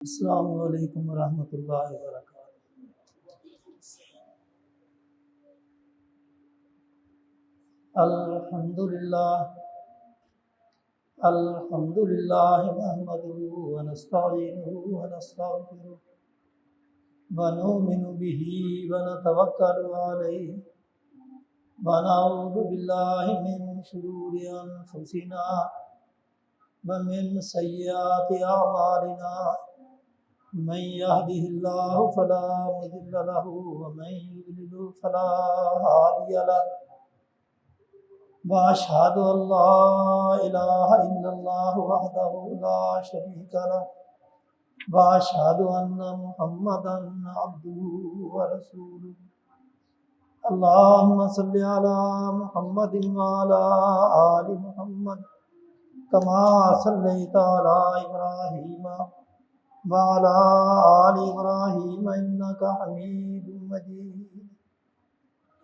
السلام علیکم ورحمۃ اللہ وبرکاتہ۔ الحمد للہ نحمده ونستعینه ونستغفره ونؤمن به ونتوکل علیہ ونعوذ باللہ من شرور انفسنا ومن سیئات اعمالنا، من يهده الله فلا مضل له ومن يضلل فلا هادي له، وأشهد أن لا إله إلا الله وحده لا شريك له، وأشهد أن محمدا عبده ورسوله۔ اللهم صل على محمد وعلى آل محمد كما صليت على إبراهيم وعلى آل إبراهيم إنك حميد مجيد۔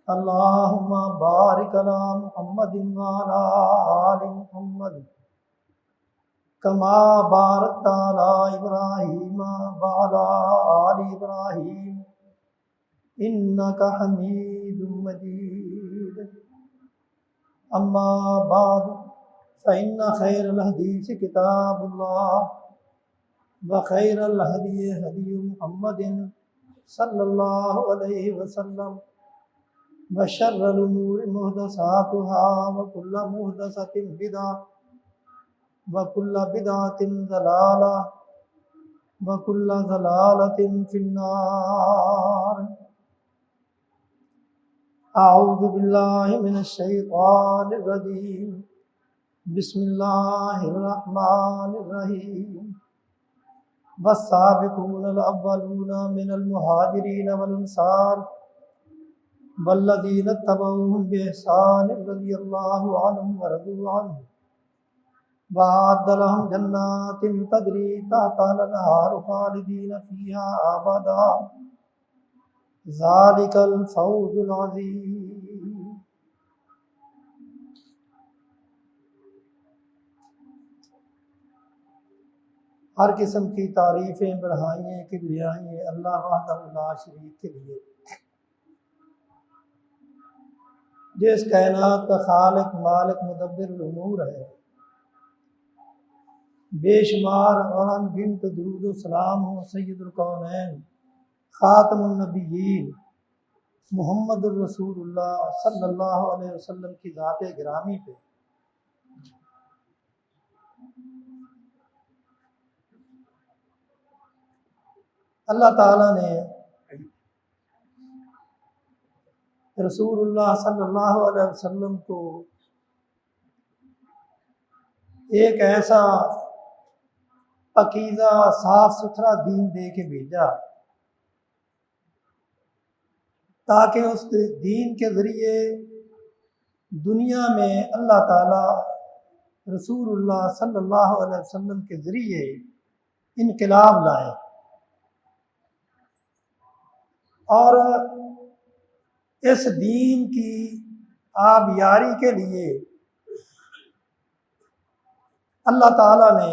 اللهم بارك على محمد وعلى آل محمد كما باركت على إبراهيم وعلى آل إبراهيم إنك حميد مجيد۔ أما بعد فإن خير الحديث كتاب الله، وخير الهدي هدي محمد صلى الله عليه وسلم، وشر الأمور محدثاتها، وكل محدثة بدعة، وكل بدعة ضلالة، وكل ضلالة في النار۔ أعوذ بالله من الشيطان الرجيم، بسم الله الرحمن الرحيم۔ والسابقون الأولون من المهاجرين والأنصار والذين اتبعوهم بإحسان رضي الله عنهم ورضوا عنه، وأعد لهم جنات تجري تحتها الأنهار خالدين فيها أبدا، ذلك الفوز العظيم۔ ہر قسم کی تعریفیں بڑھائیں کبریائیں اللہ وحدہ لا شریک کے لیے، جو اس کائنات کا خالق مالک مدبر الامور ہے۔ بے شمار اور انگنت درود و سلام ہو سید الکونین خاتم النبیین محمد الرسول اللہ صلی اللہ علیہ وسلم کی ذات گرامی پہ۔ اللہ تعالیٰ نے رسول اللہ صلی اللہ علیہ وسلم کو ایک ایسا پاکیزہ صاف ستھرا دین دے کے بھیجا تاکہ اس دین کے ذریعے دنیا میں اللہ تعالیٰ رسول اللہ صلی اللہ علیہ وسلم کے ذریعے انقلاب لائے، اور اس دین کی آبیاری کے لیے اللہ تعالیٰ نے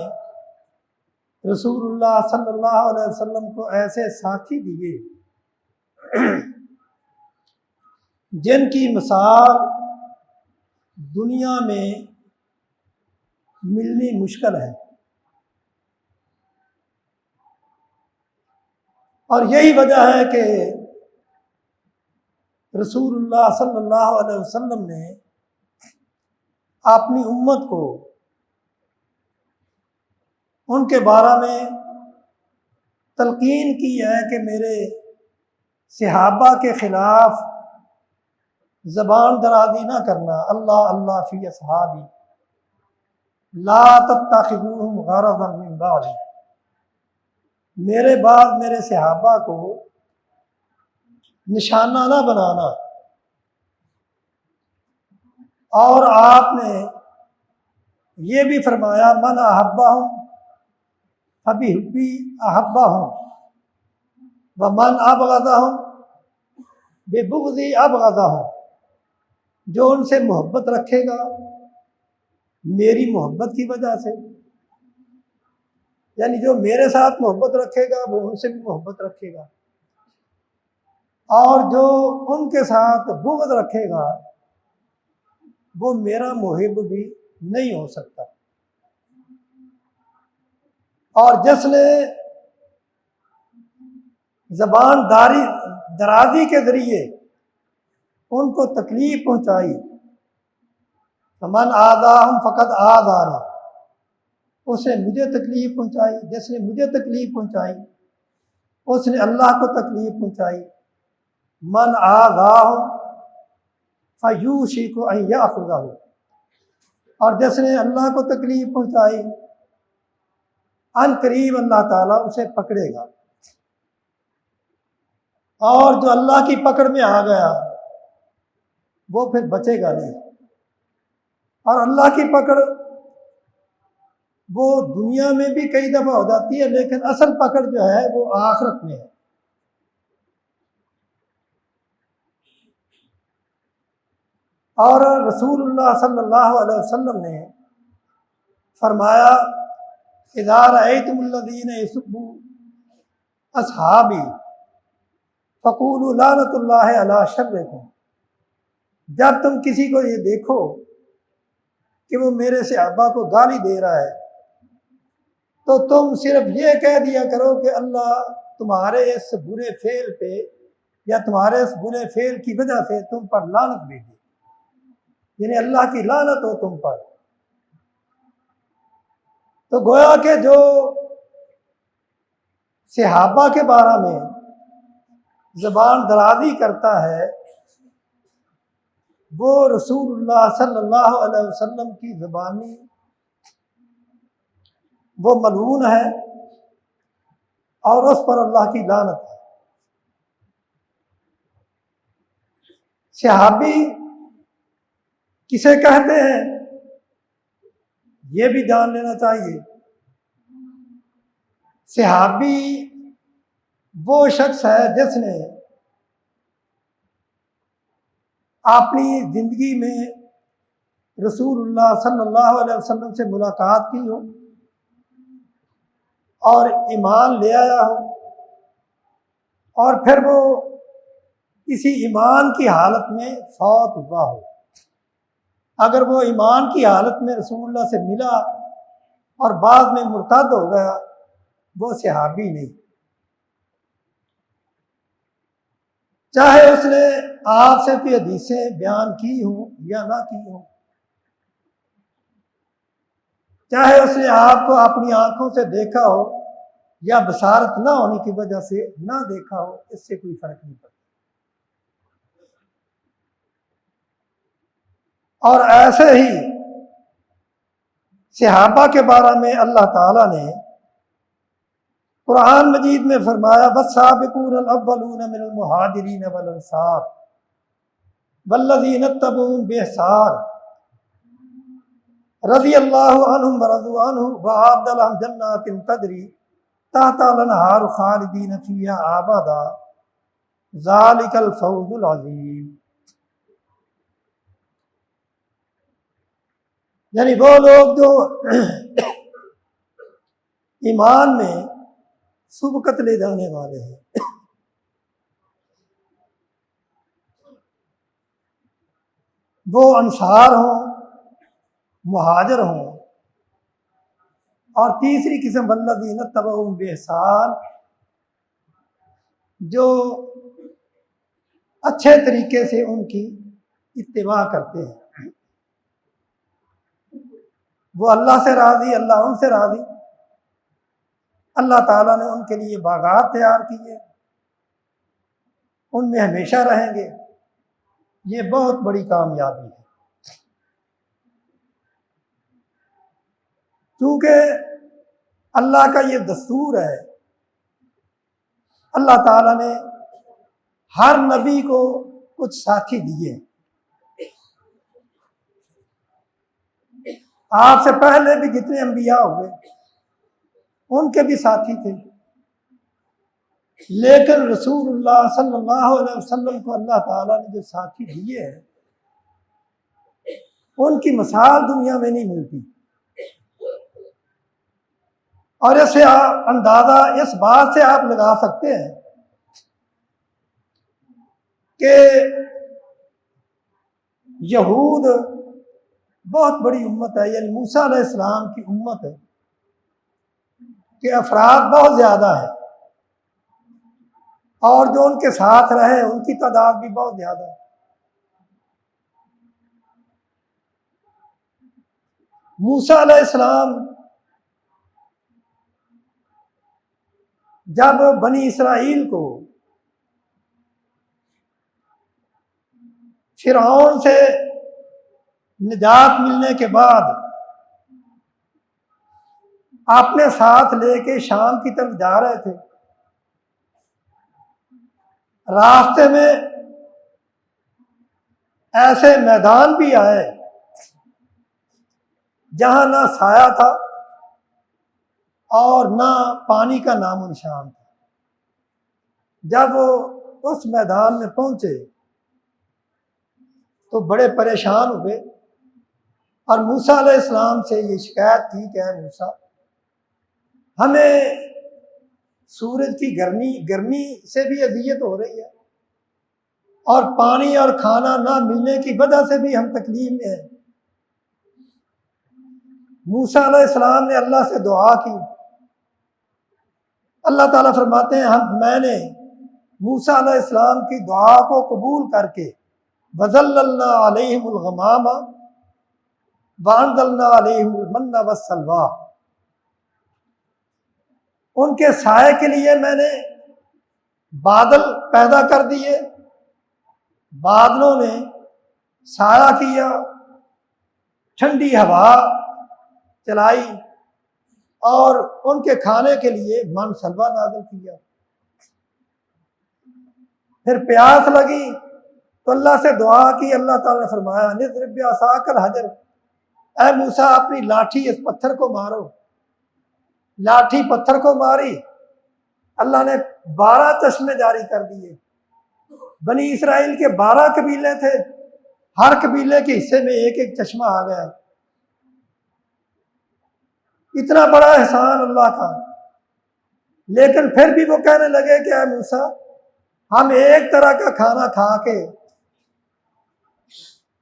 رسول اللہ صلی اللہ علیہ وسلم کو ایسے ساتھی دیے جن کی مثال دنیا میں ملنی مشکل ہے، اور یہی وجہ ہے کہ رسول اللہ صلی اللہ علیہ وسلم نے اپنی امت کو ان کے بارے میں تلقین کی ہے کہ میرے صحابہ کے خلاف زبان درازی نہ کرنا۔ اللہ اللہ فی اصحابی لا تتخذوهم غرضا من بعدی، میرے بعد میرے صحابہ کو نشانہ نہ بنانا۔ اور آپ نے یہ بھی فرمایا من احبہم فبحبی احبہم ومن ابغضہم ببغضی ابغضہم، جو ان سے محبت رکھے گا میری محبت کی وجہ سے، یعنی جو میرے ساتھ محبت رکھے گا وہ ان سے بھی محبت رکھے گا، اور جو ان کے ساتھ بغض رکھے گا وہ میرا محب بھی نہیں ہو سکتا۔ اور جس نے زبان درازی کے ذریعے ان کو تکلیف پہنچائی، فمن آذاہم فقد آذانی، اس نے مجھے تکلیف پہنچائی، جس نے مجھے تکلیف پہنچائی اس نے اللہ کو تکلیف پہنچائی۔ من آذاہم فیوشک ان یاخذہ، اور جس نے اللہ کو تکلیف پہنچائی ان قریب اللہ تعالیٰ اسے پکڑے گا، اور جو اللہ کی پکڑ میں آ گیا وہ پھر بچے گا نہیں۔ اور اللہ کی پکڑ وہ دنیا میں بھی کئی دفعہ ہو جاتی ہے، لیکن اصل پکڑ جو ہے وہ آخرت میں ہے۔ اور رسول اللہ صلی اللہ علیہ وسلم نے فرمایا اذا رأیتم الذین یسبون اصحابی فقولوا لعنۃ اللہ علی شرکم، جب تم کسی کو یہ دیکھو کہ وہ میرے صحابہ کو گالی دے رہا ہے تو تم صرف یہ کہہ دیا کرو کہ اللہ تمہارے اس برے فعل پہ یا تمہارے اس برے فعل کی وجہ سے تم پر لعنت بھیجے، یعنی اللہ کی لعنت ہو تم پر۔ تو گویا کہ جو صحابہ کے بارے میں زبان درازی کرتا ہے وہ رسول اللہ صلی اللہ علیہ وسلم کی زبانی وہ ملعون ہے اور اس پر اللہ کی لعنت ہے۔ صحابی کسے کہتے ہیں یہ بھی جان لینا چاہیے۔ صحابی وہ شخص ہے جس نے اپنی زندگی میں رسول اللہ صلی اللہ علیہ وسلم سے ملاقات کی ہو اور ایمان لے آیا ہو، اور پھر وہ کسی ایمان کی حالت میں فوت ہوا ہو۔ اگر وہ ایمان کی حالت میں رسول اللہ سے ملا اور بعد میں مرتد ہو گیا وہ صحابی نہیں، چاہے اس نے آپ سے کوئی حدیثیں بیان کی ہوں یا نہ کی ہوں، چاہے اس نے آپ کو اپنی آنکھوں سے دیکھا ہو یا بصارت نہ ہونے کی وجہ سے نہ دیکھا ہو، اس سے کوئی فرق نہیں پڑتا۔ اور ایسے ہی صحابہ کے بارے میں اللہ تعالیٰ نے قرآن مجید میں فرمایا والسابقون الاولون من المہاجرین والانصار والذین اتبعوہم بإحسان رضی اللہ عنہم ورضوا عنہ وأعد لهم جنات تجری تحتها الانہار خالدین فیہا ابدا ذلک الفوز العظیم۔ یعنی وہ لوگ جو ایمان میں سبقت لے جانے والے ہیں، وہ انصار ہوں مہاجر ہوں، اور تیسری قسم والذین اتبعوہم بإحسان، جو اچھے طریقے سے ان کی اتباع کرتے ہیں، وہ اللہ سے راضی، اللہ ان سے راضی، اللہ تعالیٰ نے ان کے لیے باغات تیار کیے، ان میں ہمیشہ رہیں گے، یہ بہت بڑی کامیابی ہے۔ کیونکہ اللہ کا یہ دستور ہے، اللہ تعالیٰ نے ہر نبی کو کچھ ساتھی دیے، آپ سے پہلے بھی جتنے انبیاء ہوئے ان کے بھی ساتھی تھے، لیکن رسول اللہ صلی اللہ علیہ وسلم کو اللہ تعالیٰ نے جو ساتھی دیے ہیں ان کی مثال دنیا میں نہیں ملتی۔ اور اسے اندازہ اس بات سے آپ لگا سکتے ہیں کہ یہود بہت بڑی امت ہے، یعنی موسیٰ علیہ السلام کی امت ہے کہ افراد بہت زیادہ ہے، اور جو ان کے ساتھ رہے ان کی تعداد بھی بہت زیادہ ہے۔ موسیٰ علیہ السلام جب بنی اسرائیل کو فرعون سے نجات ملنے کے بعد اپنے ساتھ لے کے شام کی طرف جا رہے تھے، راستے میں ایسے میدان بھی آئے جہاں نہ سایہ تھا اور نہ پانی کا نام و نشان تھا۔ جب وہ اس میدان میں پہنچے تو بڑے پریشان ہوئے اور موسیٰ علیہ السلام سے یہ شکایت کی کہ اے موسیٰ، ہمیں سورج کی گرمی سے بھی اذیت ہو رہی ہے، اور پانی اور کھانا نہ ملنے کی وجہ سے بھی ہم تکلیف میں ہیں۔ موسیٰ علیہ السلام نے اللہ سے دعا کی، اللہ تعالیٰ فرماتے ہیں میں نے موسیٰ علیہ السلام کی دعا کو قبول کر کے وَظَلَّلْنَا عَلَيْهِمُ الْغَمَامَ وَأَنزَلْنَا عَلَيْهِمُ الْمَنَّ وَالسَّلْوَىٰ، ان کے سائے کے لیے میں نے بادل پیدا کر دیے، بادلوں نے سایہ کیا، ٹھنڈی ہوا چلائی، اور ان کے کھانے کے لیے من سلوا نازل کیا۔ پھر پیاس لگی تو اللہ سے دعا کی، اللہ تعالیٰ نے فرمایا نضرب بعصاک الحجر، اے موسیٰ اپنی لاٹھی اس پتھر کو مارو۔ لاٹھی پتھر کو ماری، اللہ نے 12 چشمے جاری کر دیے۔ بنی اسرائیل کے 12 قبیلے تھے، ہر قبیلے کے حصے میں ایک ایک چشمہ آ گیا۔ اتنا بڑا احسان اللہ کا، لیکن پھر بھی وہ کہنے لگے کہ اے موسیٰ، ہم ایک طرح کا کھانا کھا کے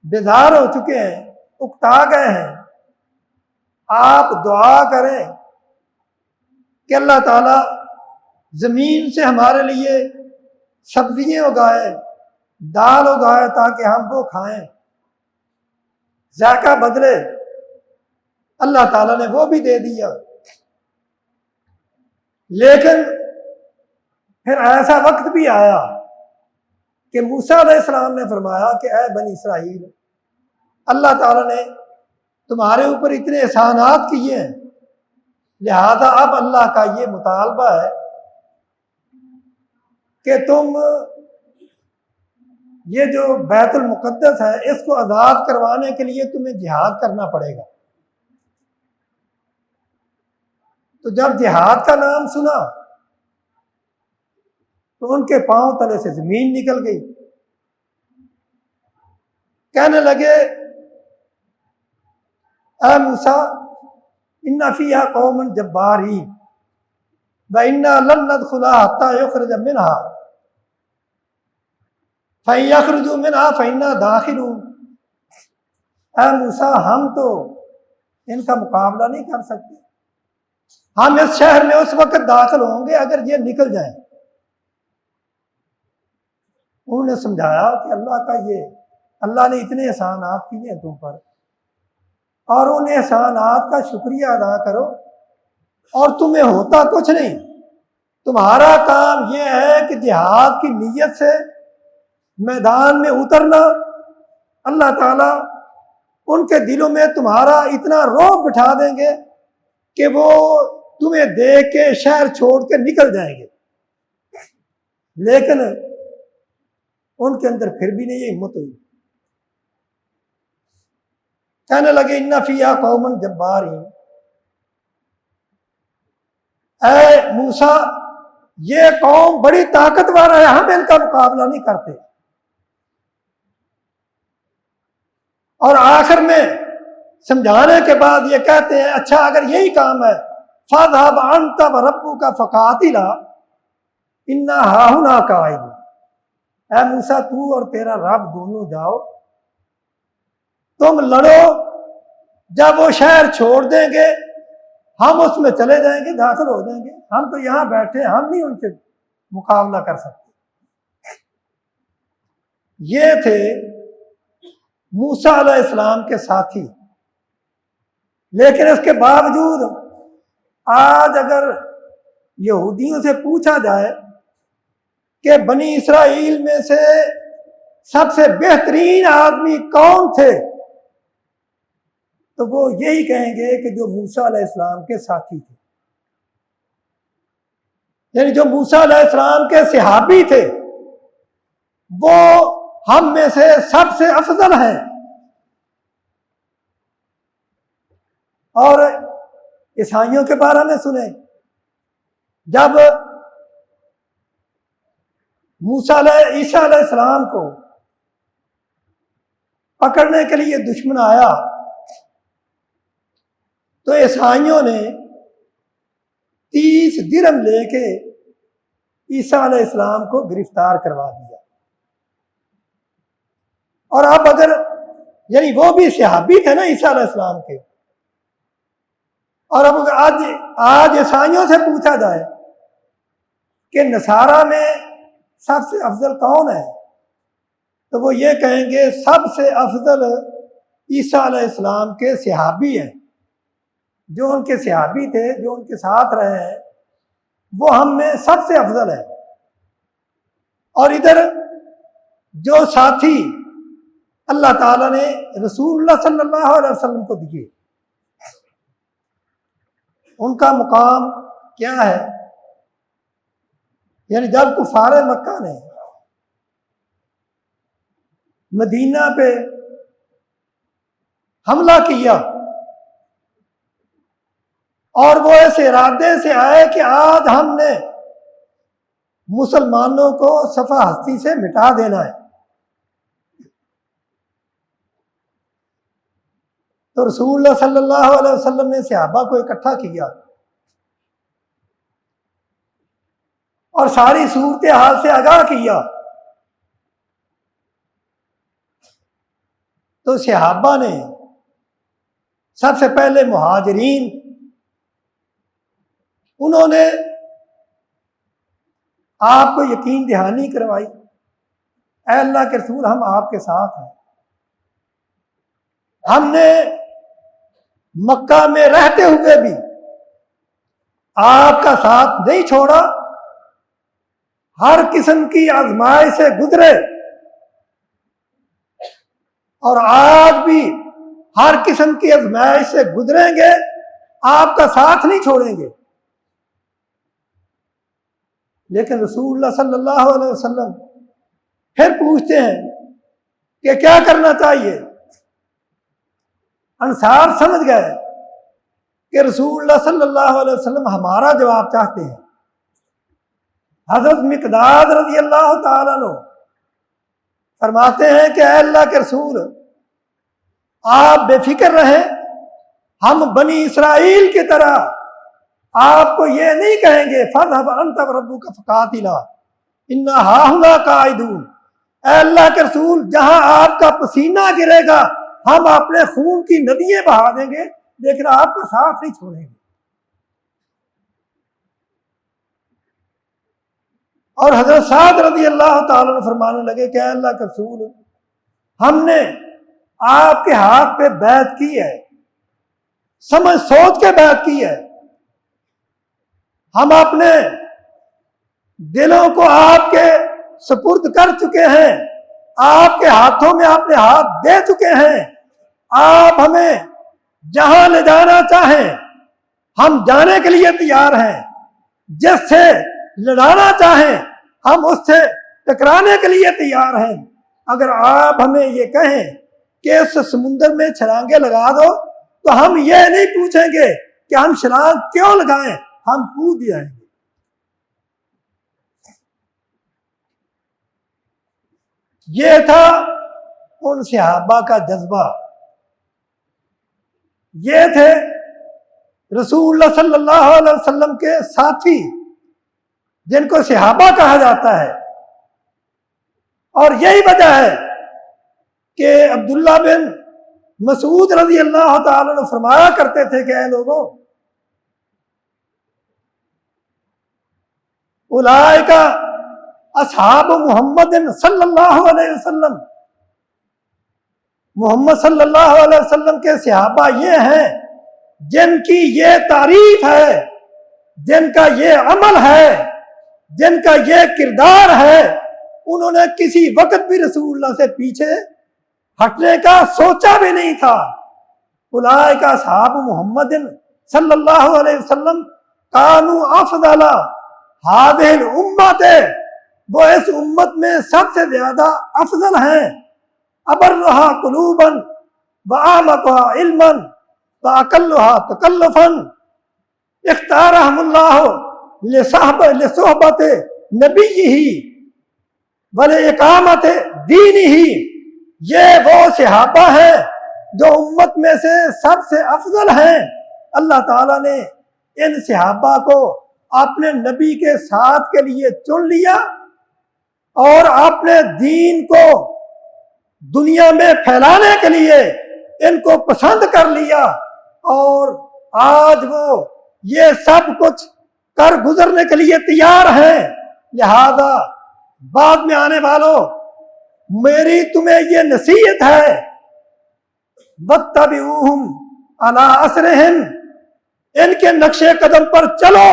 بیزار ہو چکے ہیں، اکتا گئے ہیں، آپ دعا کریں کہ اللہ تعالیٰ زمین سے ہمارے لیے سبزیاں اگائے، دال اگائے تاکہ ہم وہ کھائیں، ذائقہ بدلے۔ اللہ تعالیٰ نے وہ بھی دے دیا، لیکن پھر ایسا وقت بھی آیا کہ موسیٰ علیہ السلام نے فرمایا کہ اے بنی اسرائیل، اللہ تعالیٰ نے تمہارے اوپر اتنے احسانات کیے ہیں، لہذا اب اللہ کا یہ مطالبہ ہے کہ تم یہ جو بیت المقدس ہے اس کو آزاد کروانے کے لیے تمہیں جہاد کرنا پڑے گا۔ تو جب جہاد کا نام سنا تو ان کے پاؤں تلے سے زمین نکل گئی، کہنے لگے اے موسیٰ ان فیہا قوم جبارین وَإِنَّا لَن نَدْخُلَهَا حَتَّى يُخْرَجَ مِنْهَا فَإِن يَخْرُجُوا مِنْهَا فَإِنَّا دَاخِلُونَ۔ اے موسیٰ، ہم تو ان کا مقابلہ نہیں کر سکتے، ہم اس شہر میں اس وقت داخل ہوں گے اگر یہ نکل جائیں۔ انہوں نے سمجھایا کہ اللہ نے اتنے احسانات کیے ہیں تم پر، اور ان احسانات کا شکریہ ادا کرو، اور تمہیں ہوتا کچھ نہیں، تمہارا کام یہ ہے کہ جہاد کی نیت سے میدان میں اترنا۔ اللہ تعالیٰ ان کے دلوں میں تمہارا اتنا رعب بٹھا دیں گے کہ وہ تمہیں دیکھ کے شہر چھوڑ کے نکل جائیں گے، لیکن ان کے اندر پھر بھی نہیں یہ ہمت ہوئی۔ کہنے لگے ان فیہا قوم جبارین، اے موسیٰ یہ قوم بڑی طاقتور ہے، ہم ان کا مقابلہ نہیں کرتے۔ اور آخر میں سمجھانے کے بعد یہ کہتے ہیں اچھا اگر یہی کام ہے فاذهب انت وربك فقاتلا انا ہاہنا قاعدون، اے موسیٰ تو اور تیرا رب دونوں جاؤ، تم لڑو، جب وہ شہر چھوڑ دیں گے ہم اس میں چلے جائیں گے، داخل ہو جائیں گے، ہم تو یہاں بیٹھے، ہم نہیں ان سے مقابلہ کر سکتے۔ یہ تھے موسیٰ علیہ السلام کے ساتھی، لیکن اس کے باوجود آج اگر یہودیوں سے پوچھا جائے کہ بنی اسرائیل میں سے سب سے بہترین آدمی کون تھے، تو وہ یہی کہیں گے کہ جو موسیٰ علیہ السلام کے ساتھی تھے، یعنی جو موسیٰ علیہ السلام کے صحابی تھے وہ ہم میں سے سب سے افضل ہیں۔ اور عیسائیوں کے بارے میں سنیں، جب عیسیٰ علیہ السلام کو پکڑنے کے لیے دشمن آیا تو عیسائیوں نے 30 درہم لے کے عیسیٰ علیہ السلام کو گرفتار کروا دیا۔ اور اب اگر یعنی وہ بھی صحابی تھے نا عیسیٰ علیہ السلام کے، اور اب آج عیسائیوں سے پوچھا جائے کہ نصارہ میں سب سے افضل کون ہے، تو وہ یہ کہیں گے سب سے افضل عیسیٰ علیہ السلام کے صحابی ہیں، جو ان کے صحابی تھے، جو ان کے ساتھ رہے ہیں، وہ ہم میں سب سے افضل ہے۔ اور ادھر جو ساتھی اللہ تعالیٰ نے رسول اللہ صلی اللہ علیہ وسلم کو دیے، ان کا مقام کیا ہے؟ یعنی جب کفار مکہ نے مدینہ پہ حملہ کیا اور وہ اس ارادے سے آئے کہ آج ہم نے مسلمانوں کو صفحہ ہستی سے مٹا دینا ہے، تو رسول اللہ صلی اللہ علیہ وسلم نے صحابہ کو اکٹھا کیا اور ساری صورتحال سے آگاہ کیا۔ تو صحابہ نے سب سے پہلے مہاجرین، انہوں نے آپ کو یقین دہانی کروائی، اے اللہ کے رسول ہم آپ کے ساتھ ہیں، ہم نے مکہ میں رہتے ہوئے بھی آپ کا ساتھ نہیں چھوڑا، ہر قسم کی آزمائش سے گزرے اور آج بھی ہر قسم کی آزمائش سے گزریں گے، آپ کا ساتھ نہیں چھوڑیں گے۔ لیکن رسول اللہ صلی اللہ علیہ وسلم پھر پوچھتے ہیں کہ کیا کرنا چاہیے؟ انصار سمجھ گئے کہ رسول اللہ صلی اللہ علیہ وسلم ہمارا جواب چاہتے ہیں۔ حضرت مقداد رضی اللہ تعالیٰ عنہ فرماتے ہیں کہ اے اللہ کے رسول آپ بے فکر رہیں، ہم بنی اسرائیل کی طرح آپ کو یہ نہیں کہیں گے فاذهب انت وربك فقاتلا انا ہاہنا قاعدون، اے اللہ کے رسول جہاں آپ کا پسینہ گرے گا ہم اپنے خون کی ندیاں بہا دیں گے، لیکن آپ کا ساتھ نہیں چھوڑیں گے۔ اور حضرت سعد رضی اللہ تعالیٰ عنہ فرمانے لگے کہ اے اللہ کے رسول ہم نے آپ کے ہاتھ پہ بیعت کی ہے، سمجھ سوچ کے بیعت کی ہے، ہم اپنے دلوں کو آپ کے سپرد کر چکے ہیں، آپ کے ہاتھوں میں اپنے ہاتھ دے چکے ہیں، آپ ہمیں جہاں لے جانا چاہیں ہم جانے کے لیے تیار ہیں، جس سے لڑانا چاہیں ہم اس سے ٹکرانے کے لیے تیار ہیں۔ اگر آپ ہمیں یہ کہیں کہ اس سمندر میں چھلانگیں لگا دو تو ہم یہ نہیں پوچھیں گے کہ ہم چھلانگ کیوں لگائیں، ہم کود جائیں گے۔ یہ تھا ان صحابہ کا جذبہ، یہ تھے رسول اللہ صلی اللہ علیہ وسلم کے ساتھی جن کو صحابہ کہا جاتا ہے، اور یہی وجہ ہے کہ عبداللہ بن مسعود رضی اللہ تعالیٰ عنہ فرمایا کرتے تھے کہ اے لوگوں، اولئک اصحاب محمد صلی اللہ علیہ وسلم، محمد صلی اللہ علیہ وسلم کے صحابہ یہ ہیں جن کی یہ تعریف ہے، جن کا یہ عمل ہے، جن کا یہ کردار ہے، انہوں نے کسی وقت بھی رسول اللہ سے پیچھے ہٹنے کا سوچا بھی نہیں تھا۔ اولئک اصحاب محمد صلی اللہ علیہ وسلم کانوا افضل هذه الامت، وہ اس امت میں سب سے زیادہ افضل ہیں، ابرها قلوبا واعمقها علما واقلها تکلفا، اختارهم الله لصحبت نبیہ ولاقامت دینہ، یہ وہ صحابہ ہیں جو امت میں سے سب سے افضل ہیں۔ اللہ تعالیٰ نے ان صحابہ کو اپنے نبی کے ساتھ کے لیے چن لیا اور اپنے دین کو دنیا میں پھیلانے کے لیے ان کو پسند کر لیا، اور آج وہ یہ سب کچھ کر گزرنے کے لیے تیار ہیں۔ لہذا بعد میں آنے والوں، میری تمہیں یہ نصیحت ہے، واتبعوہم علی اثرہم، ان کے نقش قدم پر چلو،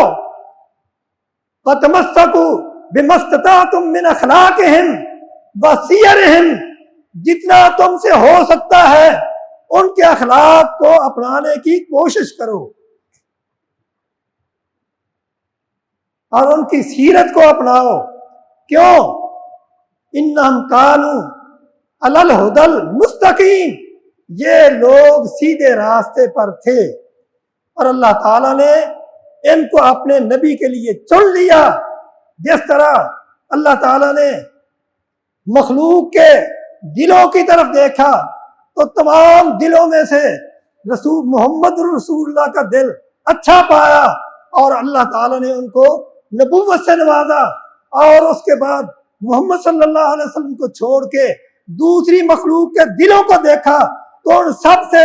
وتمسکوا بما استطعتم من اخلاقہم وسیرہم، جتنا تم سے ہو سکتا ہے ان کے اخلاق کو اپنانے کی کوشش کرو اور ان کی سیرت کو اپناؤ۔ کیوں؟ انہم کانوا علی الہدی المستقیم، یہ لوگ سیدھے راستے پر تھے، اور اللہ تعالیٰ نے ان کو اپنے نبی کے لیے چن لیا۔ جس طرح اللہ تعالیٰ نے مخلوق کے دلوں کی طرف دیکھا تو تمام دلوں میں سے رسول محمد رسول اللہ کا دل اچھا پایا، اور اللہ تعالیٰ نے ان کو نبوت سے نوازا، اور اس کے بعد محمد صلی اللہ علیہ وسلم کو چھوڑ کے دوسری مخلوق کے دلوں کو دیکھا تو ان سب سے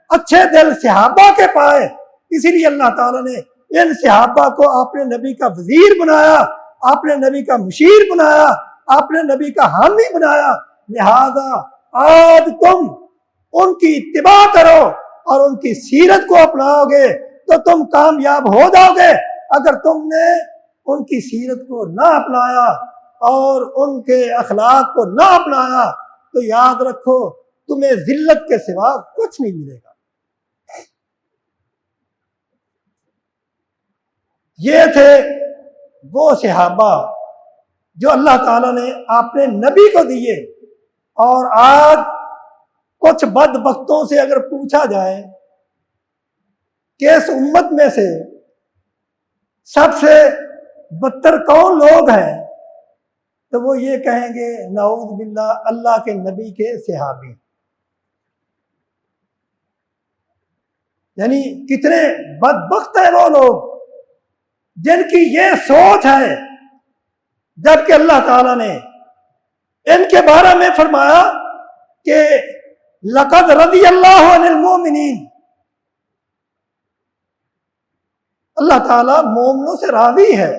اچھے دل صحابہ کے پائے۔ اسی لیے اللہ تعالیٰ نے ان صحابہ کو اپنے نبی کا وزیر بنایا، اپنے نبی کا مشیر بنایا، اپنے نبی کا حامی بنایا۔ لہذا آج تم ان کی اتباع کرو اور ان کی سیرت کو اپناؤ گے تو تم کامیاب ہو جاؤ گے۔ اگر تم نے ان کی سیرت کو نہ اپنایا اور ان کے اخلاق کو نہ اپنایا تو یاد رکھو تمہیں ذلت کے سوا کچھ نہیں ملے گا۔ یہ تھے وہ صحابہ جو اللہ تعالیٰ نے اپنے نبی کو دیے، اور آج کچھ بدبختوں سے اگر پوچھا جائے کہ اس امت میں سے سب سے بدتر کون لوگ ہیں تو وہ یہ کہیں گے نعوذ باللہ اللہ کے نبی کے صحابی۔ یعنی کتنے بدبخت ہیں وہ لوگ جن کی یہ سوچ ہے، جبکہ اللہ تعالیٰ نے ان کے بارے میں فرمایا کہ لقد رضی اللہ عن المؤمنین، اللہ تعالیٰ مومنوں سے راضی ہے،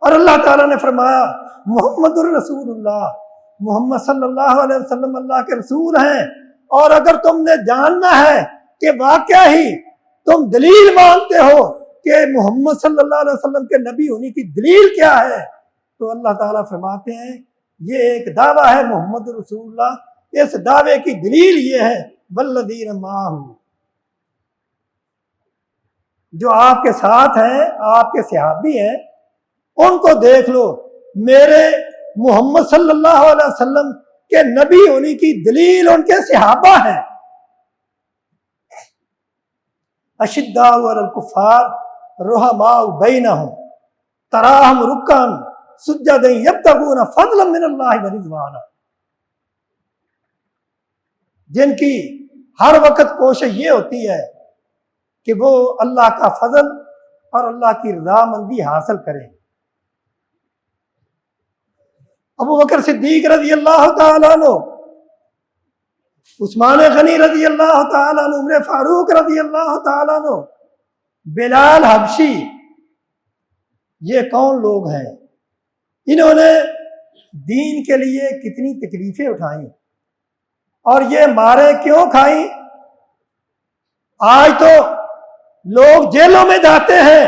اور اللہ تعالیٰ نے فرمایا محمد الرسول اللہ، محمد صلی اللہ علیہ وسلم اللہ کے رسول ہیں، اور اگر تم نے جاننا ہے کہ واقعہ ہی تم دلیل مانتے ہو کہ محمد صلی اللہ علیہ وسلم کے نبی ہونے کی دلیل کیا ہے، تو اللہ تعالیٰ فرماتے ہیں یہ ایک دعویٰ ہے محمد رسول اللہ، اس دعوے کی دلیل یہ ہے والذین معہ، جو آپ کے ساتھ ہیں، آپ کے صحابی ہیں، ان کو دیکھ لو، میرے محمد صلی اللہ علیہ وسلم کے نبی ہونے کی دلیل ان کے صحابہ ہیں۔ اشداء علی الکفار رحماء بینہم تراہم رکعا سجدا یبتغون فضلا من اللہ ورضوانا، جن کی ہر وقت کوشش یہ ہوتی ہے کہ وہ اللہ کا فضل اور اللہ کی رضامندی حاصل کریں۔ ابو بکر صدیق رضی اللہ تعالیٰ عنہ، عثمان غنی رضی اللہ تعالیٰ عنہ، عمر فاروق رضی اللہ تعالیٰ عنہ، بلال حبشی، یہ کون لوگ ہیں؟ انہوں نے دین کے لیے کتنی تکلیفیں اٹھائیں اور یہ مارے کیوں کھائیں؟ آج تو لوگ جیلوں میں جاتے ہیں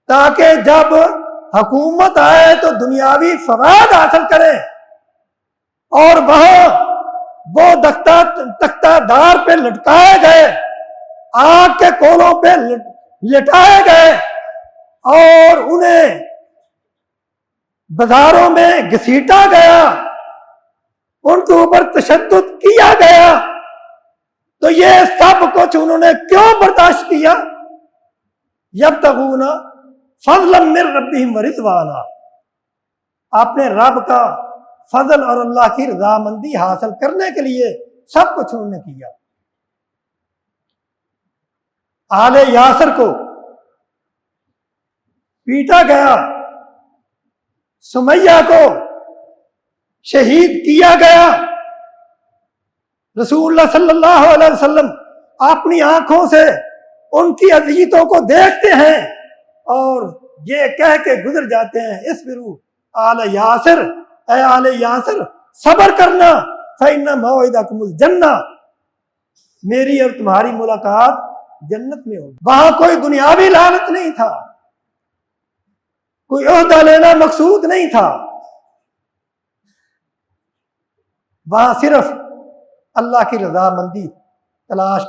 تاکہ جب حکومت آئے تو دنیاوی فوائد حاصل کرے، اور وہاں وہ تختہ دار پہ لٹکائے گئے، آگ کے کولوں پہ لٹائے گئے، اور انہیں بازاروں میں گھسیٹا گیا، ان کے اوپر تشدد کیا گیا۔ تو یہ سب کچھ انہوں نے کیوں برداشت کیا؟ یبتغون فضلا من ربہم ورضوانا، اپنے رب کا فضل اور اللہ کی رضامندی حاصل کرنے کے لیے سب کچھ انہوں نے کیا۔ آل یاسر کو پیٹا گیا، سمیہ کو شہید کیا گیا۔ رسول اللہ صلی اللہ علیہ وسلم اپنی آنکھوں سے ان کی اذیتوں کو دیکھتے ہیں اور یہ کہہ کے گزر جاتے ہیں، اصبروا آل یاسر، اے آل یاسر صبر کرنا، فإن موعدکم الجنہ، میری اور تمہاری ملاقات جنت میں ہوگی۔ وہاں کوئی دنیاوی لالچ نہیں تھا، کوئی عہدہ لینا مقصود نہیں تھا، وہاں صرف اللہ کی رضامندی تلاش۔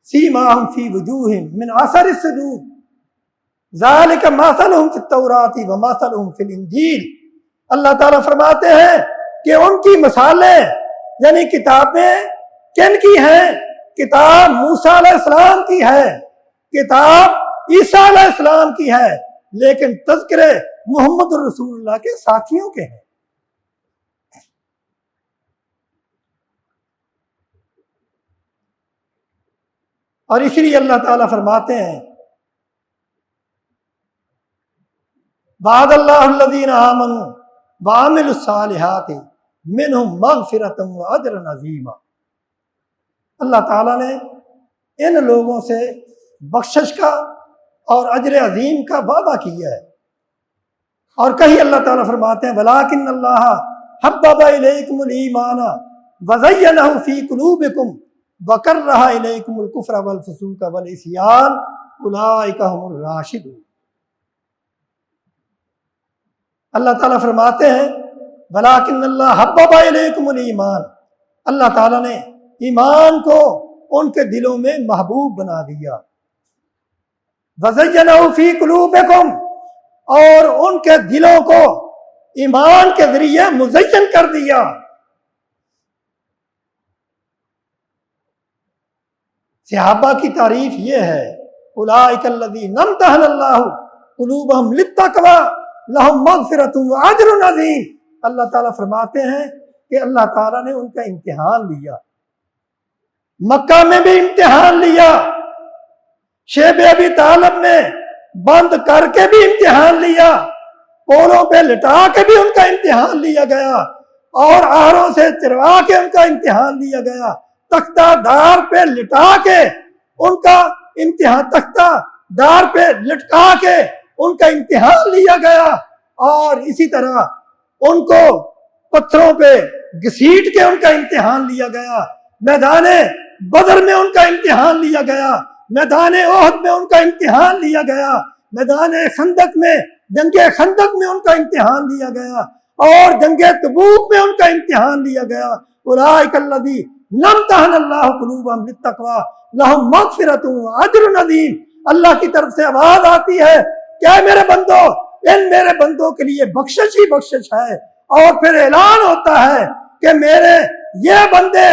سیماہم فی وجوہہم من اثر السجود ذالک مثلہم فی التوراۃ ومثلہم فی الانجیل۔ اللہ تعالیٰ فرماتے ہیں کہ ان کی مثالیں یعنی کتابیں کن کی ہیں؟ کتاب موسیٰ علیہ السلام کی ہے، کتاب عیسیٰ علیہ السلام کی ہے، لیکن تذکرے محمد رسول اللہ کے ساتھیوں کے ہیں۔ اور اس لیے اللہ تعالیٰ فرماتے ہیں وعد اللہ الذین آمنوا وعملوا الصالحات منہم مغفرۃ واجر عظیما۔ اللہ تعالیٰ نے ان لوگوں سے بخشش کا اور اجر عظیم کا وعدہ کیا ہے۔ اور کہیں اللہ تعالیٰ فرماتے ہیں وَلَٰكِنَّ اللَّهَ حَبَّبَ إِلَيْكُمُ الْإِيمَانَ وَزَيَّنَهُ فِي قُلُوبِكُمْ وَكَرَّهَ إِلَيْكُمُ الْكُفْرَ وَالْفُسُوقَ وَالْعِصْيَانَ أُولَٰئِكَ هُمُ الرَّاشِدُونَ۔ اللہ تعالیٰ فرماتے ہیں وَلَٰكِنَّ اللَّهَ حَبَّبَ إِلَيْكُمُ الْإِيمَانَ، اللہ تعالیٰ نے ایمان کو ان کے دلوں میں محبوب بنا دیا۔ وَزَيَّنَهُ فِي قُلُوبِكُمْ، اور ان کے دلوں کو ایمان کے ذریعے مزین کر دیا۔ صحابہ کی تعریف یہ ہے اولئک الذین امتحن اللہ قلوبہم للتقوی لہم مغفرۃ واجر عظیم۔ اللہ تعالیٰ فرماتے ہیں کہ اللہ تعالیٰ نے ان کا امتحان لیا، مکہ میں بھی امتحان لیا، شیب ابی طالب میں بند کر کے بھی امتحان لیا، کولوں پہ لٹا کے بھی ان کا امتحان لیا گیا، اور آہروں سے چروا کے ان کا امتحان لیا گیا، تختہ دار پہ لٹا کے ان کا امتحان، تختہ دار پہ لٹکا کے ان کا امتحان لیا گیا، اور اسی طرح ان کو پتھروں پہ گھسیٹ کے ان کا امتحان لیا گیا، میدان بدر میں ان کا امتحان لیا گیا، میدان احد میں ان کا امتحان لیا گیا، میدان خندق میں، جنگ خندق میں ان کا امتحان لیا گیا، اور جنگ تبوک میں ان کا امتحان لیا گیا۔ اولئک الذین امتحن اللہ قلوبہم للتقوی لہم مغفرۃ واجر عظیم۔ اللہ کی طرف سے آواز آتی ہے کہ اے میرے بندو، ان میرے بندوں کے لیے بخشش ہی بخشش ہے، اور پھر اعلان ہوتا ہے کہ میرے یہ بندے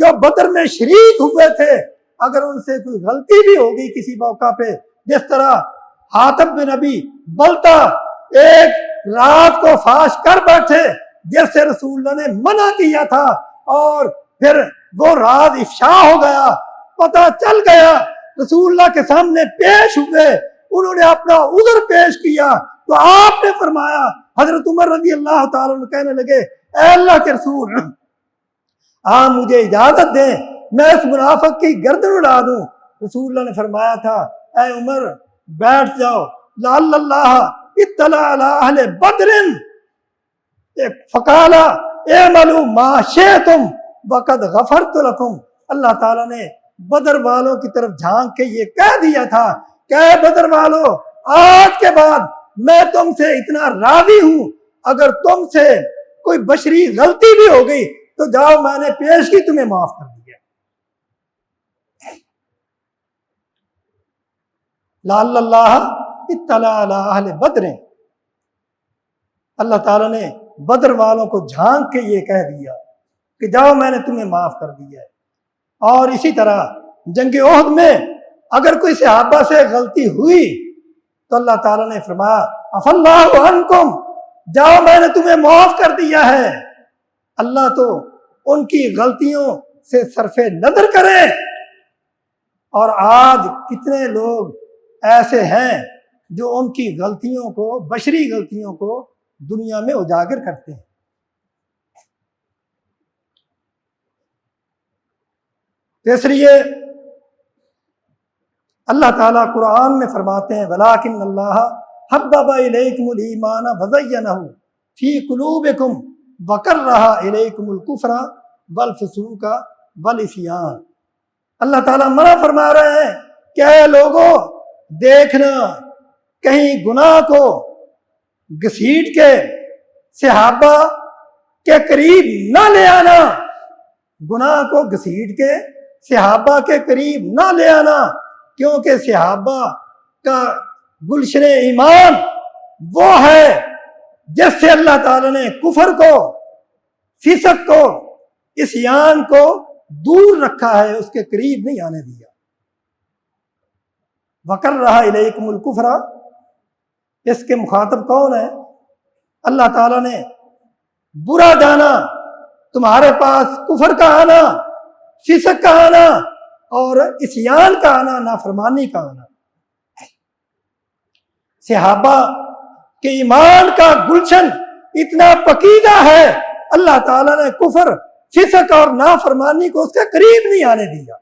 جو بدر میں شریک ہوئے تھے، اگر ان سے کوئی غلطی بھی ہوگی کسی موقع پہ، جس طرح حاتب بن ابی بلتا ایک رات کو فاش کر بیٹھے جس سے رسول اللہ نے منع کیا تھا، اور پھر وہ راز افشا ہو گیا، پتہ چل گیا، رسول اللہ کے سامنے پیش ہوئے، انہوں نے اپنا عذر پیش کیا، تو آپ نے فرمایا، حضرت عمر رضی اللہ تعالیٰ عنہ کہنے لگے اے اللہ کے رسول آپ مجھے اجازت دیں میں اس منافق کی گردن اڑا دوں۔ رسول اللہ نے فرمایا تھا اے عمر بیٹھ جاؤ، لعل اللہ اطلع علی اہل بدر فقال اعملوا ما شئتم وقد غفرت لکم۔ اللہ تعالیٰ نے بدر والوں کی طرف جھانک کے یہ کہہ دیا تھا کہ اے بدر والوں آج کے بعد میں تم سے اتنا راضی ہوں، اگر تم سے کوئی بشری غلطی بھی ہو گئی تو جاؤ میں نے پیش کی تمہیں معاف کر دیا۔ لعل اللہ اطلع علی اہل بدر، اللہ تعالیٰ نے بدر والوں کو جھانک کے یہ کہہ دیا کہ جاؤ میں نے تمہیں معاف کر دیا ہے۔ اور اسی طرح جنگ احد میں اگر کوئی صحابہ سے غلطی ہوئی تو اللہ تعالیٰ نے فرمایا عفا اللہ عنکم، جاؤ میں نے تمہیں معاف کر دیا ہے۔ اللہ تو ان کی غلطیوں سے صرف نظر کرے، اور آج کتنے لوگ ایسے ہیں جو ان کی غلطیوں کو، بشری غلطیوں کو دنیا میں اجاگر کرتے ہیں۔ اس لیے اللہ تعالیٰ قرآن میں فرماتے ہیں وَلَٰكِنَّ اللَّهَ حَبَّبَ إِلَيْكُمُ الْإِيمَانَ وَزَيَّنَهُ فِي قُلُوبِكُمْ وَكَرَّهَ إِلَيْكُمُ الْكُفْرَ وَالْفُسُوقَ وَالْعِصْيَانَ۔ اللہ تعالیٰ منع فرما رہے ہیں کہ اے لوگوں دیکھنا، کہیں گناہ کو گھسیٹ کے صحابہ کے قریب نہ لے آنا، گناہ کو گھسیٹ کے صحابہ کے قریب نہ لے آنا، کیونکہ صحابہ کا گلشن ایمان وہ ہے جس سے اللہ تعالیٰ نے کفر کو، فسق کو، عصیان کو دور رکھا ہے، اس کے قریب نہیں آنے دیا۔ وَكَرَّهَ إِلَيْكُمُ الْكُفْرَ، اس کے مخاطب کون ہے؟ اللہ تعالیٰ نے برا جانا، تمہارے پاس کفر کا آنا، فسق کا آنا اور عصیان کا آنا، نافرمانی کا آنا۔ صحابہ کے ایمان کا گلشن اتنا پکیزہ ہے، اللہ تعالیٰ نے کفر، فسق اور نافرمانی کو اس کے قریب نہیں آنے دیا۔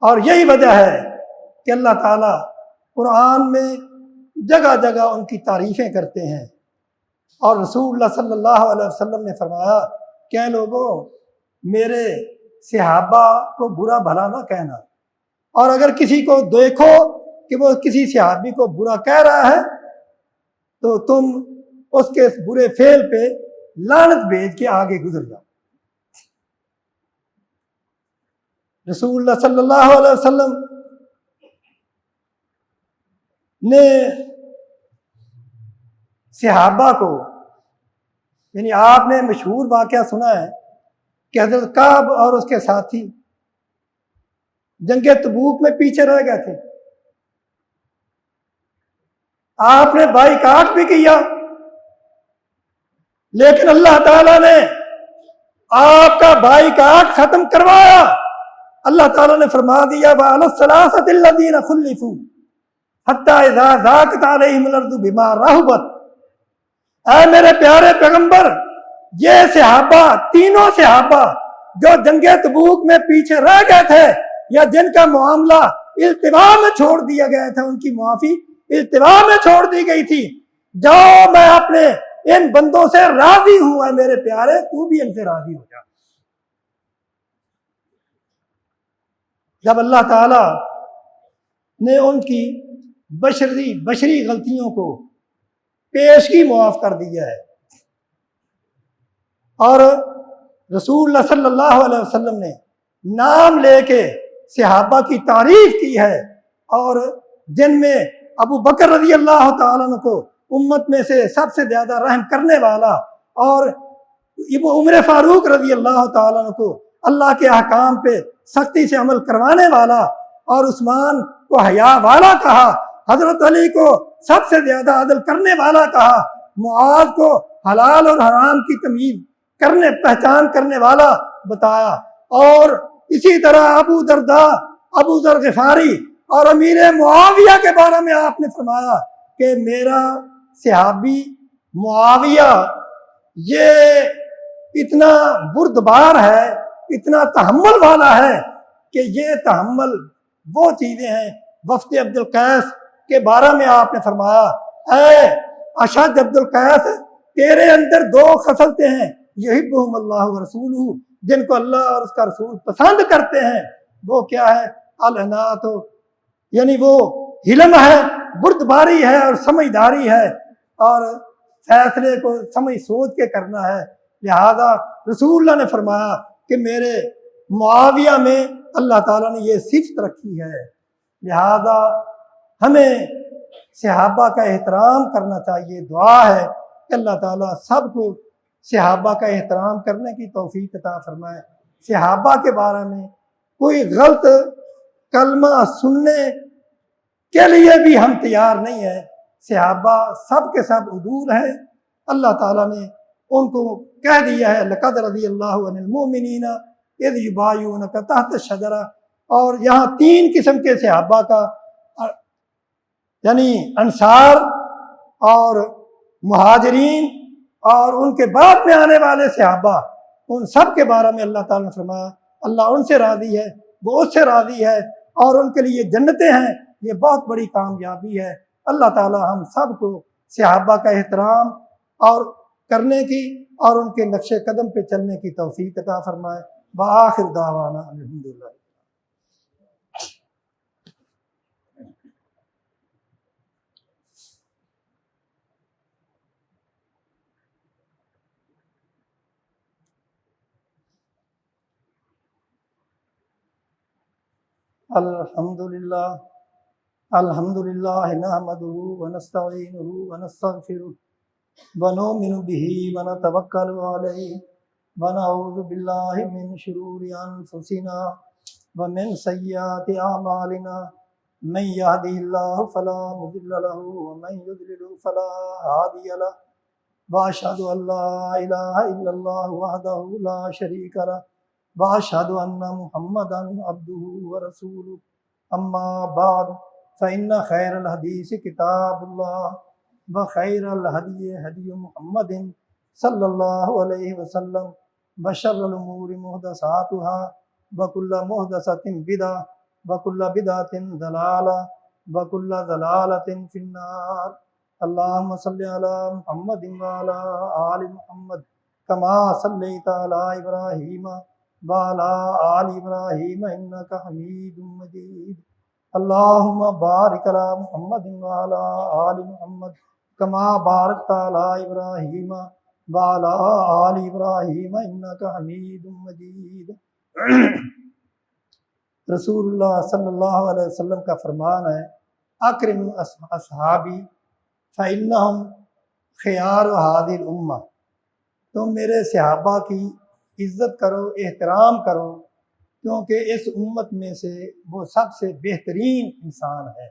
اور یہی وجہ ہے کہ اللہ تعالیٰ قرآن میں جگہ جگہ ان کی تعریفیں کرتے ہیں، اور رسول اللہ صلی اللہ علیہ وسلم نے فرمایا کہ اے لوگوں میرے صحابہ کو برا بھلا نہ کہنا، اور اگر کسی کو دیکھو کہ وہ کسی صحابی کو برا کہہ رہا ہے تو تم اس کے اس برے فعل پہ لعنت بھیج کے آگے گزر جاؤ۔ رسول اللہ صلی اللہ علیہ وسلم نے صحابہ کو، یعنی آپ نے مشہور واقعہ سنا ہے کہ حضرت کعب اور اس کے ساتھی جنگ تبوک میں پیچھے رہ گئے تھے، آپ نے بائیکاٹ بھی کیا، لیکن اللہ تعالیٰ نے آپ کا بائیکاٹ ختم کروایا۔ اللہ تعالیٰ نے فرما دیا وَعَلَى الثَّلَاثَةِ الَّذِينَ خُلِّفُوا حَتَّى إِذَا ضَاقَتْ عَلَيْهِمُ الْأَرْضُ بِمَا رَحُبَتْ۔ اے میرے پیارے پیغمبر، یہ صحابہ، تینوں صحابہ جو جنگ تبوک میں پیچھے رہ گئے تھے یا جن کا معاملہ التوا میں چھوڑ دیا گیا تھا، ان کی معافی التوا میں چھوڑ دی گئی تھی، جاؤ میں اپنے ان بندوں سے راضی ہوں، اے میرے پیارے تو بھی ان سے راضی ہو جا۔ جب اللہ تعالیٰ نے ان کی بشری غلطیوں کو پیشگی معاف کر دیا ہے، اور رسول اللہ صلی اللہ علیہ وسلم نے نام لے کے صحابہ کی تعریف کی ہے، اور جن میں ابو بکر رضی اللہ تعالیٰ عنہ کو امت میں سے سب سے زیادہ رحم کرنے والا، اور عمر فاروق رضی اللہ تعالیٰ عنہ کو اللہ کے احکام پہ سختی سے عمل کروانے والا، اور عثمان کو حیا والا کہا، حضرت علی کو سب سے زیادہ عدل کرنے والا کہا، معاذ کو حلال اور حرام کی تمیز پہچان کرنے والا بتایا، اور اسی طرح ابو درداء، ابو ذر غفاری اور امیر معاویہ کے بارے میں آپ نے فرمایا کہ میرا صحابی معاویہ یہ اتنا بردبار ہے، اتنا تحمل والا ہے کہ یہ تحمل وہ چیزیں ہیں۔ وفد عبد القیس کے بارے میں آپ نے فرمایا، اے اشد عبد القیس، تیرے اندر دو خصلتیں ہیں، یحبہم اللہ ورسولہ، جن کو اللہ اور اس کا رسول پسند کرتے ہیں۔ وہ کیا ہے؟ العنات، یعنی وہ حلم ہے، بردباری ہے اور سمجھداری ہے، اور فیصلے کو سمجھ سوچ کے کرنا ہے۔ لہذا رسول اللہ نے فرمایا کہ میرے معاویہ میں اللہ تعالیٰ نے یہ صفت رکھی ہے۔ لہذا ہمیں صحابہ کا احترام کرنا چاہیے۔ دعا ہے کہ اللہ تعالیٰ سب کو صحابہ کا احترام کرنے کی توفیق عطا فرمائے۔ صحابہ کے بارے میں کوئی غلط کلمہ سننے کے لیے بھی ہم تیار نہیں ہیں۔ صحابہ سب کے سب عدول ہیں، اللہ تعالیٰ نے ان کو کہہ دیا ہے لقد رضی اللہ عن المؤمنین اذ یبایعونک تحت الشجرہ، اور یہاں تین قسم کے صحابہ کا، یعنی انصار اور مہاجرین اور ان کے بعد میں آنے والے صحابہ، ان سب کے بارے میں اللہ تعالیٰ نے فرمایا اللہ ان سے راضی ہے، وہ اس سے راضی ہے، اور ان کے لیے جنتیں ہیں۔ یہ بہت بڑی کامیابی ہے۔ اللہ تعالیٰ ہم سب کو صحابہ کا احترام اور کرنے کی اور ان کے نقش قدم پہ چلنے کی توفیق عطا فرمائے۔ وآخر دعوانا الحمدللہ۔ الحمدللہ الحمدللہ نحمدہ ونستعینہ ونستغفرہ ونؤمن بہ ونتوکل علیہ ونعوذ باللہ من شرور انفسنا ومن سیئات اعمالنا، من یہدہ اللہ فلا مضل لہ ومن یضلل فلا ہادی لہ، واشہد ان لا الہ الا اللہ وحدہ لا شریک لہ، واشہد ان محمدا عبدہ ورسولہ، اما بعد فإن خیر الحدیث کتاب اللہ وخیر الہدی ہدی محمد صلی اللہ علیہ وسلم، وشر الامور محدثاتها وکل محدثۃ بدعہ وکل بدعۃ ضلالہ وکل ضلالۃ فی النار۔ اللہم صلی علی محمد وعلی آل محمد کما صلیت علی ابراہیم وعلی آل ابراہیم انک حمید مجید۔ اللہم بارک علی محمد وعلی آل محمد کما بارکت علی ابراہیم وعلی آل ابراہیم انک حمید مجید۔ رسول اللہ صلی اللہ علیہ وسلم کا فرمان ہے اکرم اصحابی فإنہم خیار هذه الامہ، تم میرے صحابہ کی عزت کرو، احترام کرو، کیونکہ اس امت میں سے وہ سب سے بہترین انسان ہے۔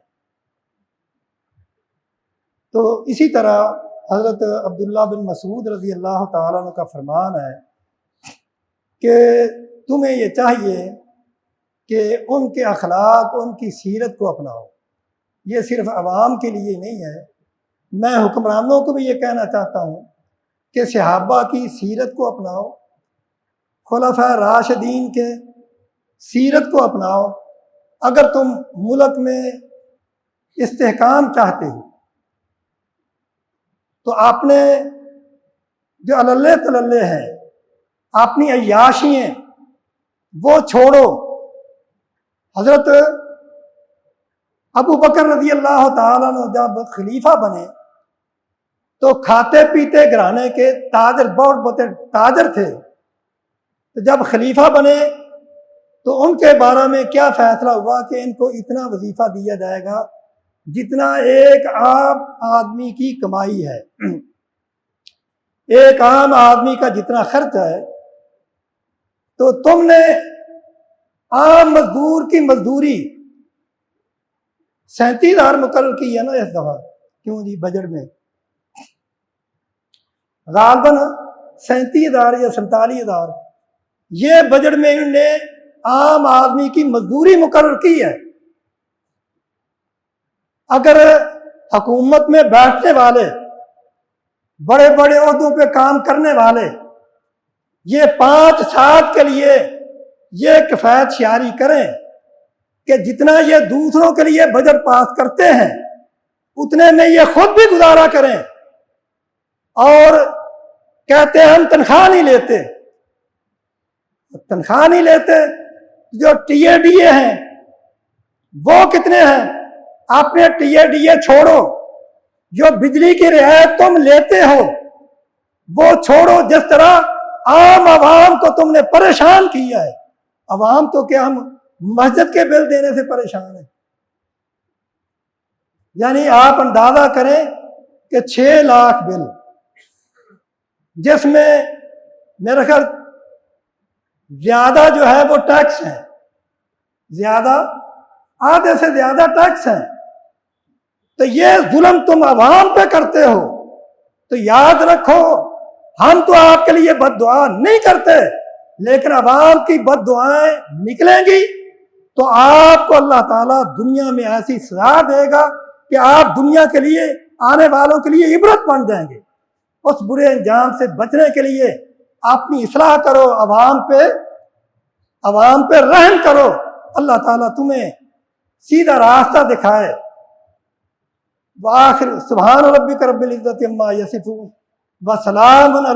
تو اسی طرح حضرت عبداللہ بن مسعود رضی اللہ تعالیٰ عنہ کا فرمان ہے کہ تمہیں یہ چاہیے کہ ان کے اخلاق، ان کی سیرت کو اپناؤ۔ یہ صرف عوام کے لیے نہیں ہے، میں حکمرانوں کو بھی یہ کہنا چاہتا ہوں کہ صحابہ کی سیرت کو اپناؤ، خلفاء راشدین کے سیرت کو اپناؤ۔ اگر تم ملک میں استحکام چاہتے ہو تو آپ نے جو عللے تللے ہیں، اپنی عیاشیاں وہ چھوڑو۔ حضرت ابو بکر رضی اللہ تعالیٰ عنہ جب خلیفہ بنے تو کھاتے پیتے گھرانے کے تاجر، بہت بڑے تاجر تھے، تو جب خلیفہ بنے تو ان کے بارے میں کیا فیصلہ ہوا کہ ان کو اتنا وظیفہ دیا جائے گا جتنا ایک عام آدمی کی کمائی ہے، ایک عام آدمی کا جتنا خرچ ہے۔ تو تم نے عام مزدور کی مزدوری 37,000 مقرر کی ہے نا اس دفعہ، کیوں جی بجٹ میں؟ غالباً 37,000 یا 47,000، یہ بجٹ میں انہوں نے عام آدمی کی مزدوری مقرر کی ہے۔ اگر حکومت میں بیٹھنے والے، بڑے بڑے عہدوں پہ کام کرنے والے یہ 5 سال کے لیے یہ کفایت شعاری کریں کہ جتنا یہ دوسروں کے لیے بجٹ پاس کرتے ہیں اتنے میں یہ خود بھی گزارا کریں، اور کہتے ہیں ہم تنخواہ نہیں لیتے، تنخواہ نہیں لیتے، جو ٹی اے ڈی اے ہیں وہ کتنے ہیں؟ اپنے ٹی اے ڈی اے چھوڑو، جو بجلی کی رعایت تم لیتے ہو وہ چھوڑو، جس طرح عام عوام کو تم نے پریشان کیا ہے۔ عوام تو کیا، ہم مسجد کے بل دینے سے پریشان ہیں۔ یعنی آپ اندازہ کریں کہ 6 لاکھ بل، جس میں میرا خیال زیادہ جو ہے وہ ٹیکس ہیں، زیادہ آدھے سے زیادہ ٹیکس ہیں، تو یہ ظلم تم عوام پہ کرتے ہو۔ تو یاد رکھو، ہم تو آپ کے لیے بد دعا نہیں کرتے، لیکن عوام کی بد دعائیں نکلیں گی تو آپ کو اللہ تعالیٰ دنیا میں ایسی سزا دے گا کہ آپ دنیا کے لیے، آنے والوں کے لیے عبرت بن جائیں گے۔ اس برے انجام سے بچنے کے لیے اپنی اصلاح کرو، عوام پہ رحم کرو، اللہ تعالیٰ تمہیں سیدھا راستہ دکھائے۔ وآخر سبحان ربک رب العزت عما یصفون وسلام علی